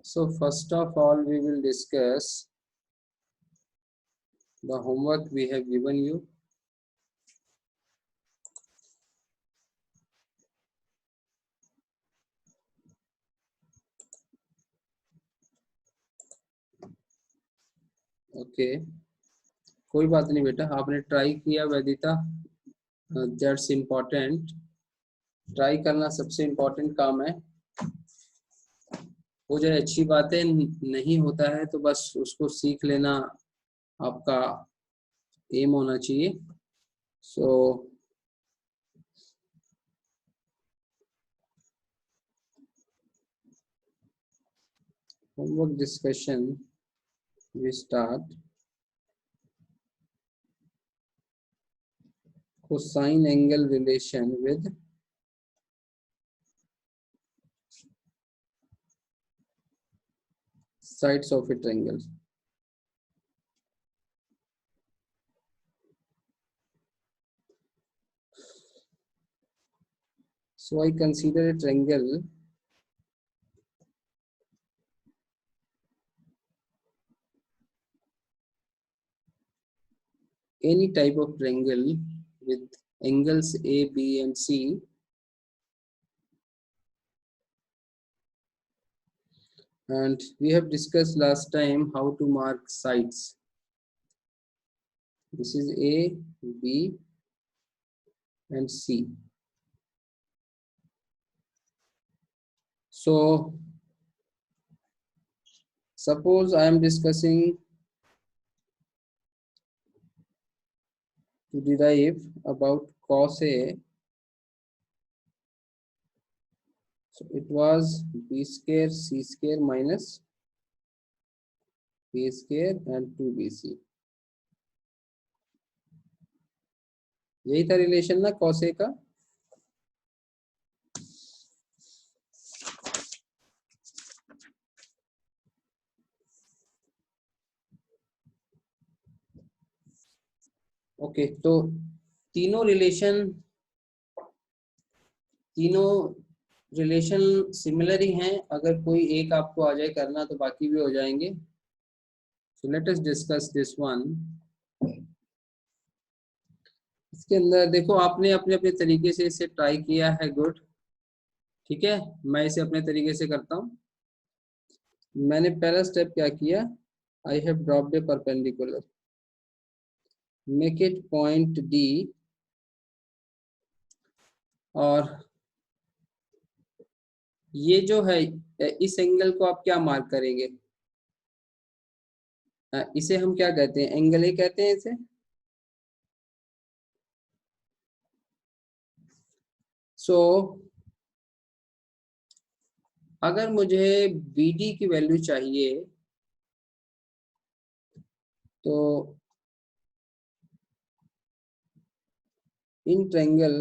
So first of all, we will discuss the homework we have given you. Okay कोई बात नहीं बेटा, आपने ट्राई किया वेदिता, दैट्स इम्पोर्टेंट। ट्राई करना सबसे इम्पोर्टेंट काम है। हो जाए अच्छी बातें, नहीं होता है तो बस उसको सीख लेना आपका एम होना चाहिए। सो homework discussion, we start. Cosine angle relation with sides of a triangle. So I consider a triangle any type of triangle with angles A, B and C and we have discussed last time how to mark sides. This is A, B and C. So suppose I am discussing to derive about cos A. So it was B square C square minus A square and 2BC. यही था relation ना cos A का। Okay तो तीनों relation similar ही हैं। अगर कोई एक आपको आ जाए करना तो बाकी भी हो जाएंगे। So let us discuss this one. इसके अंदर देखो, आपने अपने अपने तरीके से इसे ट्राई किया है, गुड। ठीक है, मैं इसे अपने तरीके से करता हूँ। मैंने पहला स्टेप क्या किया, I have dropped A perpendicular, make it point D और ये जो है इस एंगल को आप क्या मार्क करेंगे, इसे हम क्या कहते हैं, एंगल ए कहते हैं इसे। सो अगर मुझे BD की वैल्यू चाहिए तो इन ट्रायंगल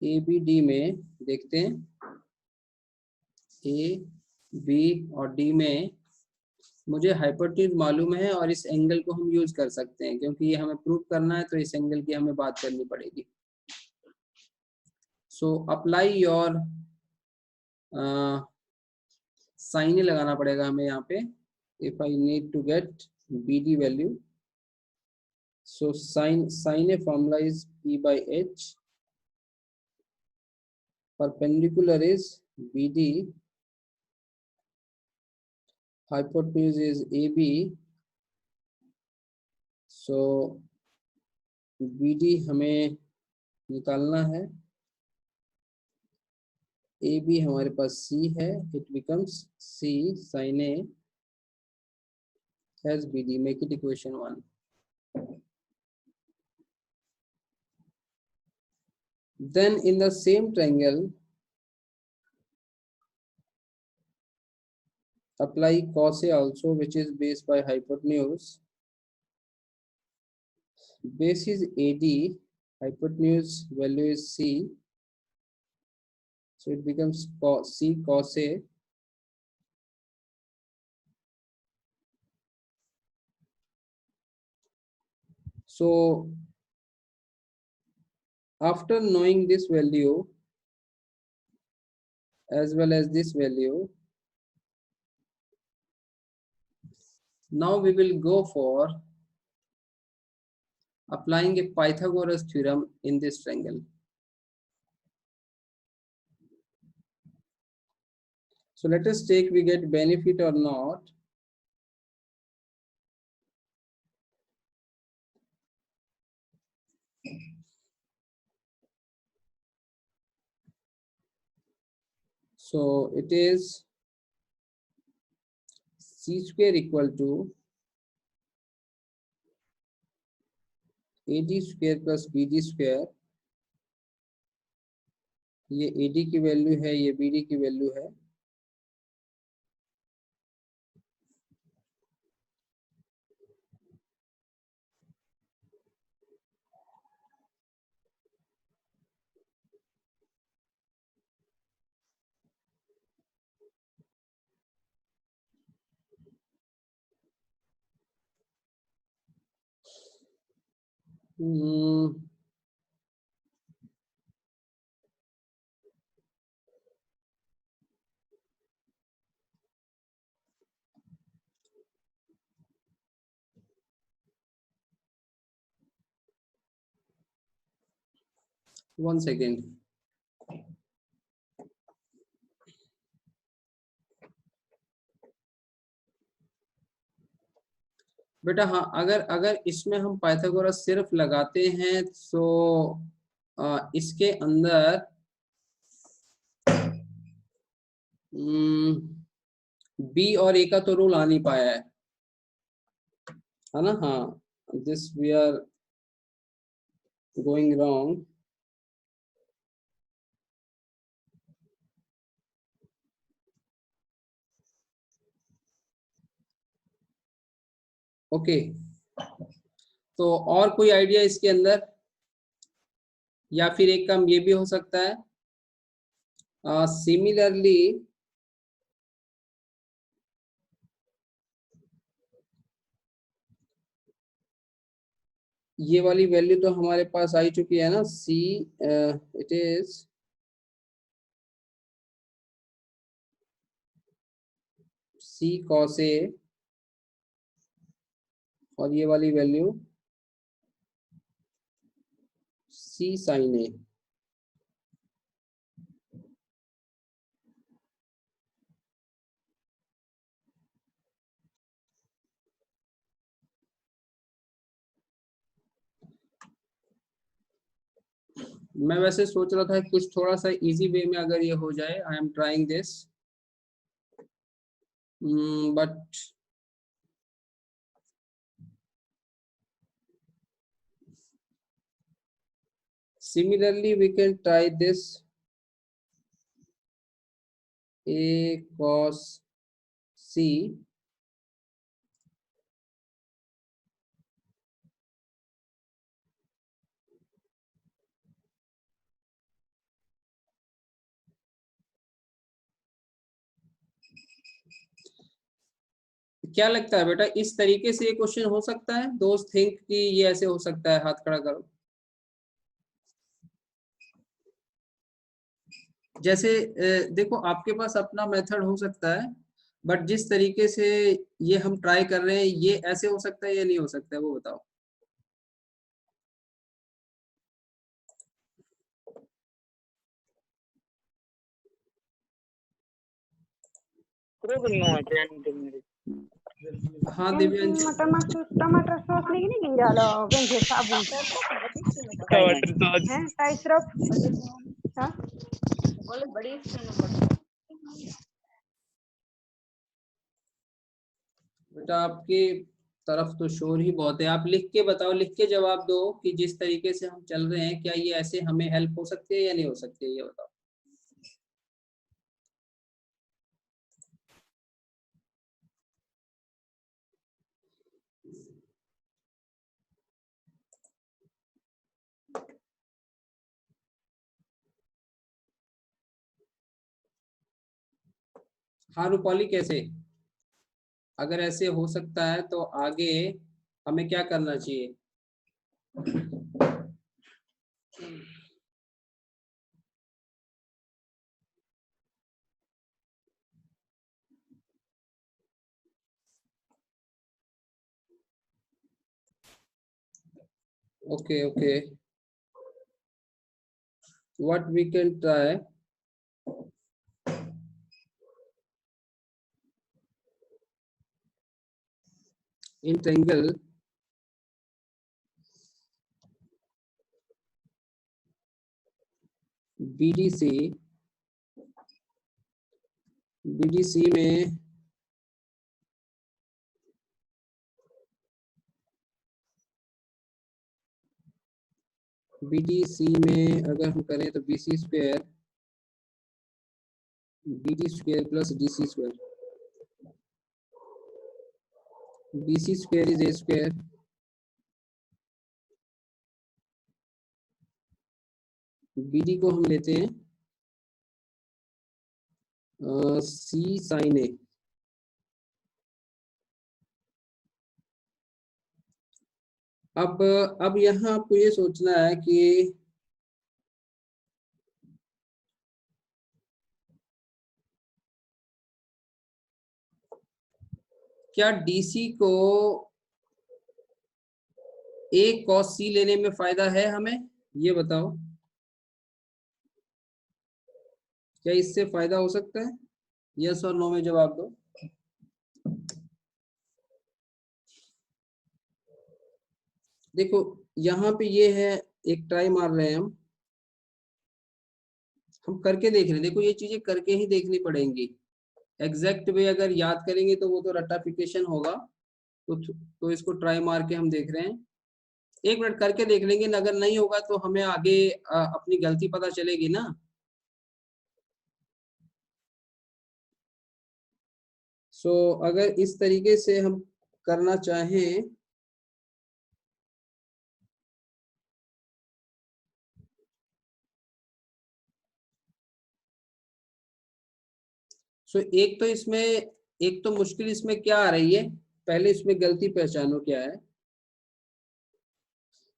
ABD में देखते हैं, A, B और D में मुझे हाइपोटेन्यूज मालूम है और इस एंगल को हम यूज कर सकते हैं क्योंकि ये हमें प्रूव करना है तो इस एंगल की हमें बात करनी पड़ेगी। सो अप्लाई योर साइन लगाना पड़ेगा हमें यहाँ पे, if I need to get BD value. So sine a formula is P/H, perpendicular is BD, hypotenuse is AB, so BD हमें निकालना है, AB हमारे पास C है, it becomes C sin A as BD, make it equation 1. Then in the same triangle apply cos A also, which is base by hypotenuse. Base is AD, hypotenuse value is C, so it becomes C cos A. So after knowing this value as well as this value, Now we will go for applying a Pythagoras theorem in this triangle. So let us take we get benefit or not. So it is c square equal to ad square plus bd square. ये ad की value है, ये bd की value है. One second. बेटा हाँ, अगर अगर इसमें हम पाइथागोरस सिर्फ लगाते हैं तो इसके अंदर बी और ए का तो रूल आ नहीं पाया है ना. हाँ, this we are going wrong. Okay, तो और कोई आइडिया इसके अंदर, या फिर एक काम ये भी हो सकता है. सिमिलरली ये वाली वैल्यू तो हमारे पास आई चुकी है ना. See it is C cos A और ये वाली वैल्यू सी साइन ए. मैं वैसे सोच रहा था कुछ थोड़ा सा इजी वे में अगर ये हो जाए. I am trying this but similarly we can try this a cos c क्या लगता है बेटा, इस तरीके से ये क्वेश्चन हो सकता है? दोस्त थिंक कि ये ऐसे हो सकता है? हाथ खड़ा करो. जैसे देखो आपके पास अपना मेथड हो सकता है, बट जिस तरीके से ये हम ट्राई कर रहे हैं ये ऐसे हो सकता है या नहीं हो सकता है, वो बताओ. हाँ दिव्यांश, टमाटर सॉस लेके नहीं गिंजालो गंजे साबुन टमाटर सॉस हैं टाइस रफ. हां बोले बड़ी बेटा आपकी तरफ तो शोर ही बहुत है. आप लिख के बताओ, लिख के जवाब दो कि जिस तरीके से हम चल रहे हैं क्या ये ऐसे हमें हेल्प हो सकती है या नहीं हो सकती है, ये बताओ. हाँ रूपाली, कैसे अगर ऐसे हो सकता है तो आगे हमें क्या करना चाहिए? Okay, okay. What we can try? In triangle BDC, BDC में BDC में अगर हम करें तो BC square BD square plus DC square, BC square is A square, BD को हम लेते हैं C साइन A। अब यहाँ आपको ये सोचना है कि क्या DC को A cos C लेने में फायदा है हमें, ये बताओ, क्या इससे फायदा हो सकता है? यस और नो में जवाब दो। देखो यहाँ पे ये है, एक ट्राई मार रहे हैं हम करके देख रहे हैं। देखो ये चीजें करके ही देखनी पड़ेंगी, एग्जैक्ट वे अगर याद करेंगे तो वो तो रट्टाफिकेशन होगा। तो इसको ट्राई मार के हम देख रहे हैं, 1 मिनट करके देख लेंगे, अगर नहीं होगा तो हमें आगे अपनी गलती पता चलेगी ना। सो अगर इस तरीके से हम करना चाहें सो एक तो मुश्किल इसमें क्या आ रही है, पहले इसमें गलती पहचानो क्या है।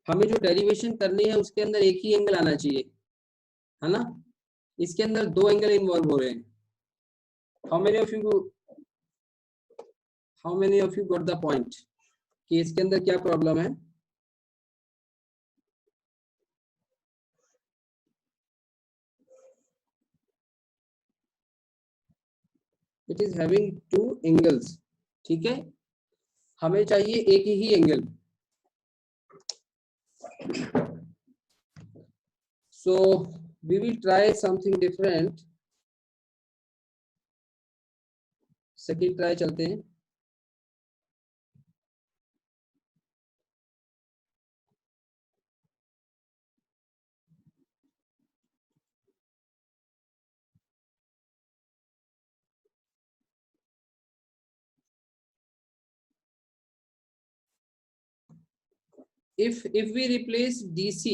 हमें जो डेरिवेशन करनी है उसके अंदर एक ही एंगल आना चाहिए, है ना। इसके अंदर 2 एंगल इन्वॉल्व हो रहे हैं। How many of you got the point कि इसके अंदर क्या प्रॉब्लम है। इट इज हैविंग 2 एंगल्स, ठीक है, हमें चाहिए एक ही angle. So we will try something different. Second try चलते हैं। इफ वी रिप्लेस DC,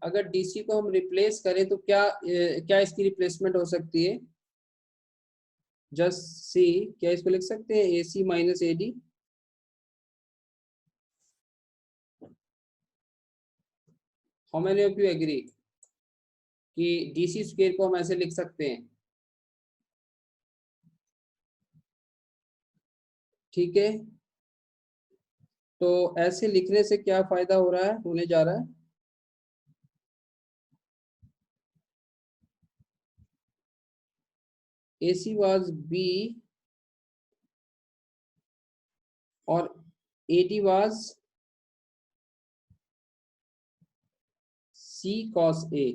अगर DC को हम रिप्लेस करें तो क्या इसकी रिप्लेसमेंट हो सकती है? जस्ट सी, क्या इसको लिख सकते हैं AC minus AD? How many of you agree कि DC स्क्वायर को हम ऐसे लिख सकते हैं? ठीक है, तो ऐसे लिखने से क्या फायदा हो रहा है, होने जा रहा है? AC was B और AD was C cos A।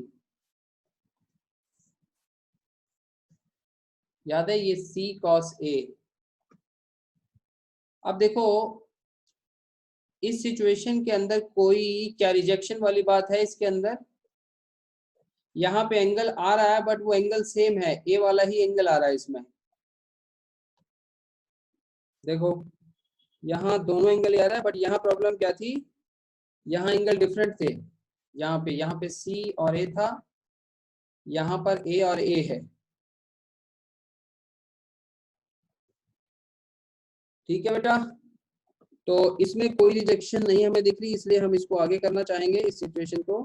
याद है ये C cos A। अब देखो इस सिचुएशन के अंदर कोई क्या रिजेक्शन वाली बात है इसके अंदर? यहाँ पे एंगल आ रहा है बट वो एंगल सेम है, ए वाला ही एंगल आ रहा है इसमें। देखो यहाँ दोनों एंगल आ रहा है, बट यहाँ प्रॉब्लम क्या थी, यहाँ एंगल डिफरेंट थे। यहाँ पे सी और ए था, यहाँ पर ए और ए है। ठीक है बेटा, तो इसमें कोई रिजेक्शन नहीं हमें दिख रही, इसलिए हम इसको आगे करना चाहेंगे इस सिचुएशन को।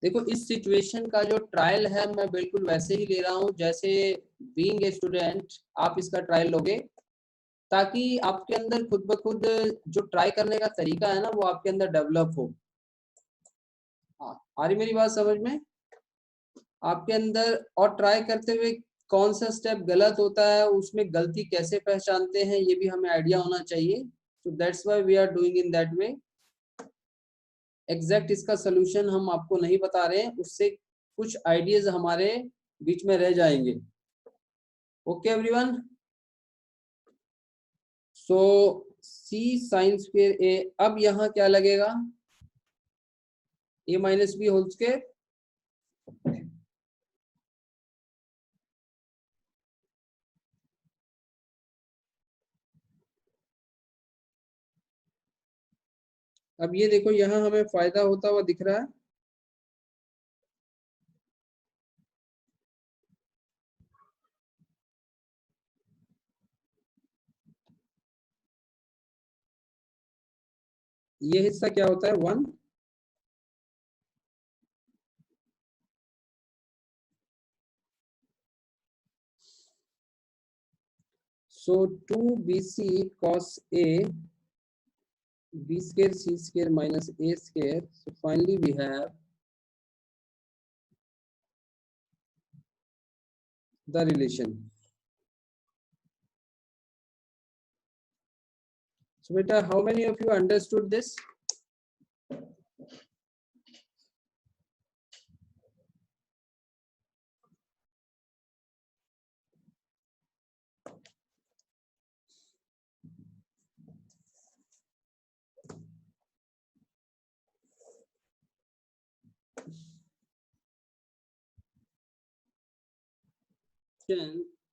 देखो इस सिचुएशन का जो ट्रायल है मैं बिल्कुल वैसे ही ले रहा हूँ जैसे बीइंग ए स्टूडेंट आप इसका ट्रायल लोगे, ताकि आपके अंदर खुद ब खुद जो ट्राई करने का तरीका है ना वो आपके अंदर डेवलप हो। हाँ, आ रही मेरी बात समझ में आपके अंदर? और ट्राई करते हुए कौन सा स्टेप गलत होता है, उसमें गलती कैसे पहचानते हैं, ये भी हमें आइडिया होना चाहिए। तो that's why we are doing in that way. Exact इसका सोल्यूशन हम आपको नहीं बता रहे हैं, उससे कुछ आइडियाज हमारे बीच में रह जाएंगे। ओके एवरीवन, सो सी साइन स्क्वायर ए, अब यहाँ क्या लगेगा? ए माइनस बी होल स्क्वायर। अब ये देखो यहाँ हमें फायदा होता हुआ दिख रहा है। ये हिस्सा क्या होता है? 1। सो 2bc cos a b square c square minus a square. So finally we have the relation. So beta, how many of you understood this?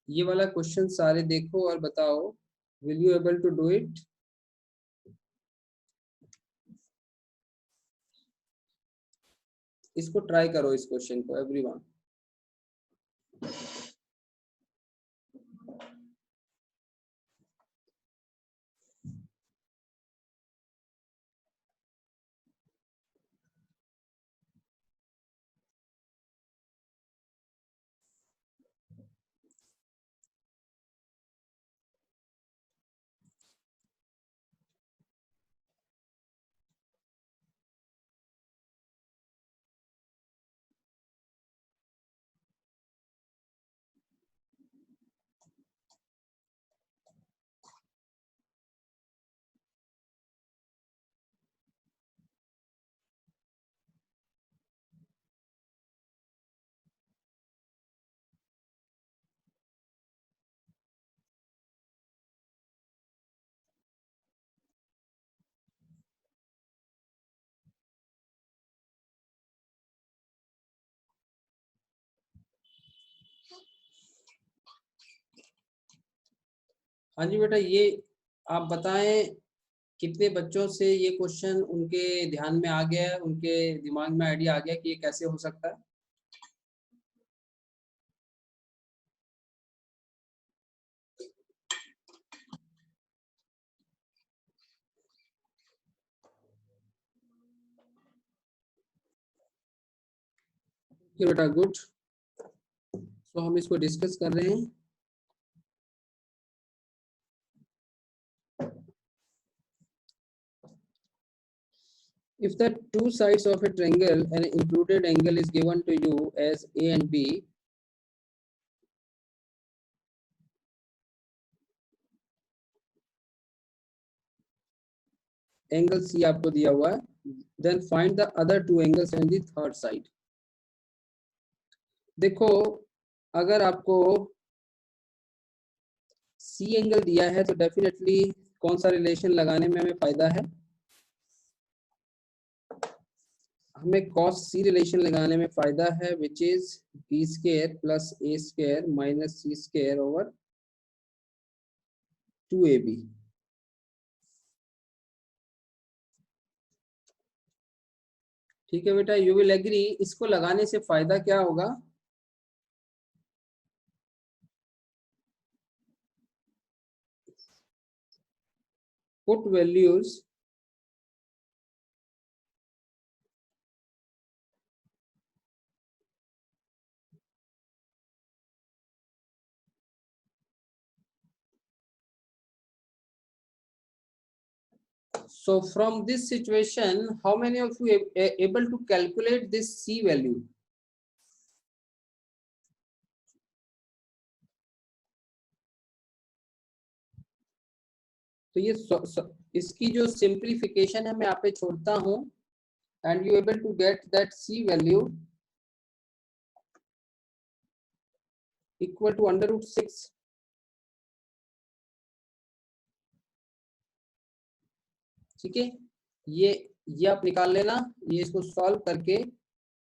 ये वाला क्वेश्चन सारे देखो और बताओ, will you able to do it? इसको try करो, इस question को एवरीवन। हाँ जी बेटा, ये आप बताएं कितने बच्चों से ये क्वेश्चन उनके ध्यान में आ गया है, उनके दिमाग में आइडिया आ गया कि ये कैसे हो सकता है? बेटा गुड। तो हम इसको डिस्कस कर रहे हैं। If the two sides of a triangle and included angle is given to you as A and B, angle C आपको दिया हुआ है, then find the other two angles and the third side. देखो अगर आपको C एंगल दिया है तो डेफिनेटली कौन सा रिलेशन लगाने में हमें फायदा है? हमें cos C रिलेशन लगाने में फायदा है, which is b square plus a square minus c square over 2ab। ठीक है बेटा, यू विल एग्री। इसको लगाने से फायदा क्या होगा? Put values So from this situation, how many of you able to calculate this C value? तो ये इसकी जो सिंप्लीफिकेशन है मैं यहाँ पे छोड़ता हूँ, and you able to get that C value equal to under root 6. ठीक है, ये आप निकाल लेना, ये इसको सॉल्व करके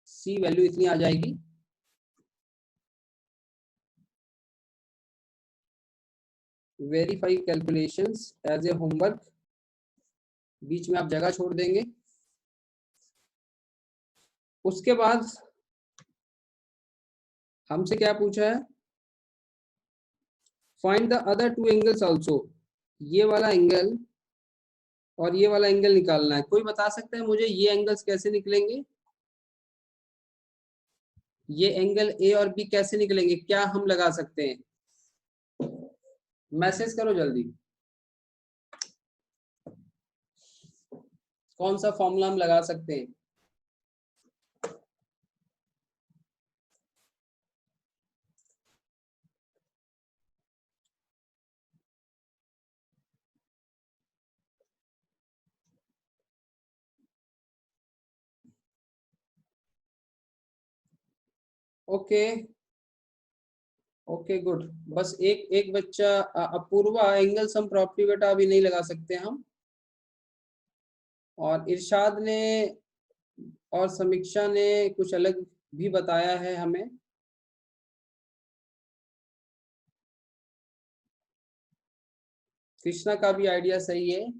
C वैल्यू इतनी आ जाएगी। Verify calculations as a homework, बीच में आप जगह छोड़ देंगे। उसके बाद हमसे क्या पूछा है, find the other two angles also. ये वाला एंगल और ये वाला एंगल निकालना है। कोई बता सकता है मुझे ये एंगल्स कैसे निकलेंगे, ये एंगल ए और बी कैसे निकलेंगे, क्या हम लगा सकते हैं? मैसेज करो जल्दी, कौन सा फॉर्मूला हम लगा सकते हैं? Okay okay good. बस एक बच्चा अपूर्वा, एंगल सम प्रॉपर्टी बेटा अभी नहीं लगा सकते हम। और इरशाद ने और समीक्षा ने कुछ अलग भी बताया है हमें। कृष्णा का भी आइडिया सही है।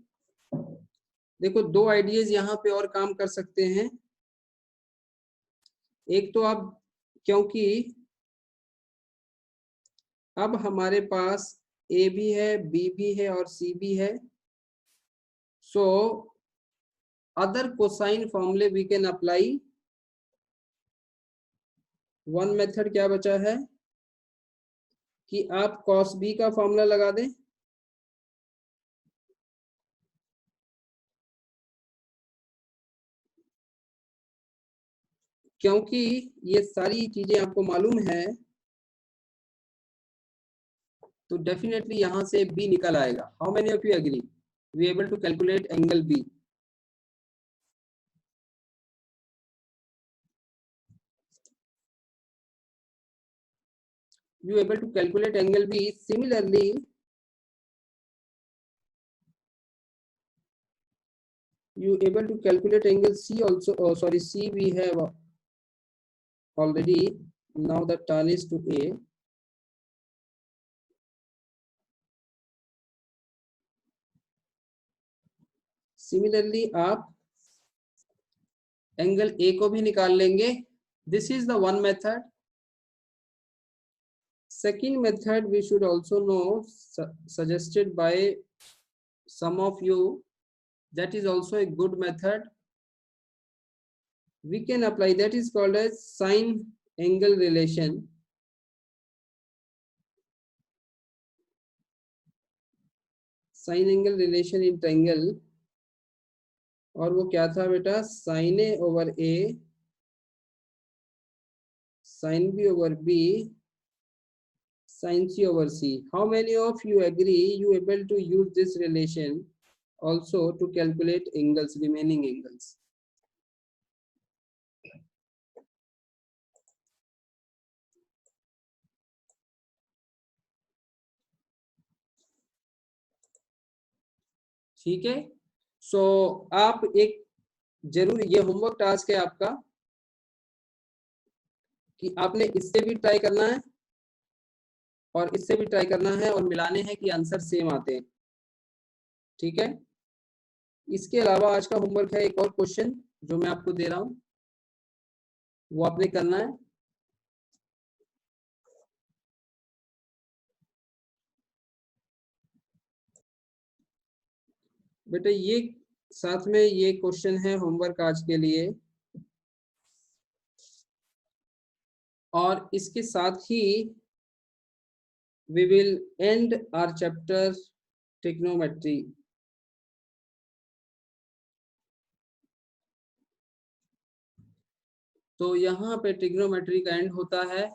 देखो दो आइडियाज यहाँ पे और काम कर सकते हैं। एक तो अब क्योंकि अब हमारे पास ए भी है, बी भी है और सी भी है, सो अदर कोसाइन फॉर्मूले we can apply. One method क्या बचा है कि आप cos b का फॉर्मूला लगा दें, क्योंकि ये सारी चीजें आपको मालूम है, तो डेफिनेटली यहां से b निकल आएगा। How many of you agree we able to calculate angle b? You able to calculate angle B. Similarly, you able to calculate angle C also. Oh, sorry, C we have already. Now the turn is to A. Similarly, आप angle A को भी निकाल लेंगे। This is the one method. Second method we should also know, suggested by some of you, that is also a good method. We can apply, that is called as sine angle relation. Sine angle relation in triangle, और वो क्या था बेटा, sine A over A sine B over B sin C over C. How many of you agree you able to use this relation also to calculate angles, remaining angles? ठीक है, सो आप एक जरूर, ये होमवर्क टास्क है आपका कि आपने इससे भी ट्राई करना है और इससे भी ट्राई करना है और मिलाने हैं कि आंसर सेम आते हैं। ठीक है, इसके अलावा आज का होमवर्क है एक और क्वेश्चन जो मैं आपको दे रहा हूं, वो आपने करना है। बेटा ये साथ में ये क्वेश्चन है होमवर्क आज के लिए, और इसके साथ ही we will end our chapter trigonometry। तो यहाँ पे ट्रिग्नोमेट्री का एंड होता है।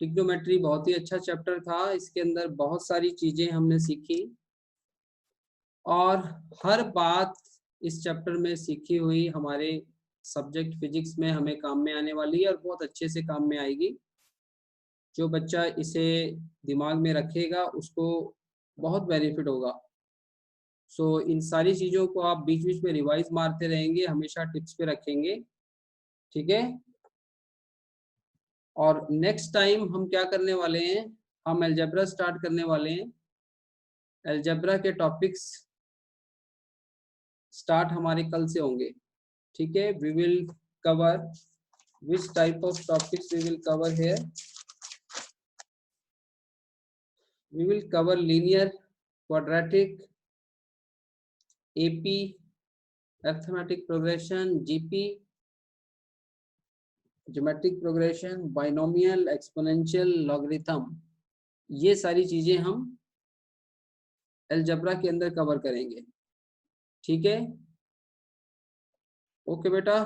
ट्रिग्नोमेट्री बहुत ही अच्छा चैप्टर था, इसके अंदर बहुत सारी चीजें हमने सीखी और हर बात इस चैप्टर में सीखी हुई हमारे सब्जेक्ट फिजिक्स में हमें काम में आने वाली है और बहुत अच्छे से काम में आएगी। जो बच्चा इसे दिमाग में रखेगा उसको बहुत बेनिफिट होगा। सो इन सारी चीज़ों को आप बीच बीच में रिवाइज मारते रहेंगे, हमेशा टिप्स पे रखेंगे, ठीक है। और नेक्स्ट टाइम हम क्या करने वाले हैं, हम अलजेब्रा स्टार्ट करने वाले हैं। अलजेब्रा के टॉपिक्स स्टार्ट हमारे कल से होंगे, ठीक है। We will cover which type of topics we will cover here. We will cover linear, quadratic, AP, arithmetic progression, GP, geometric progression, binomial, exponential, logarithm। ये सारी चीजें हम अलजेब्रा के अंदर कवर करेंगे, ठीक है। ओके बेटा।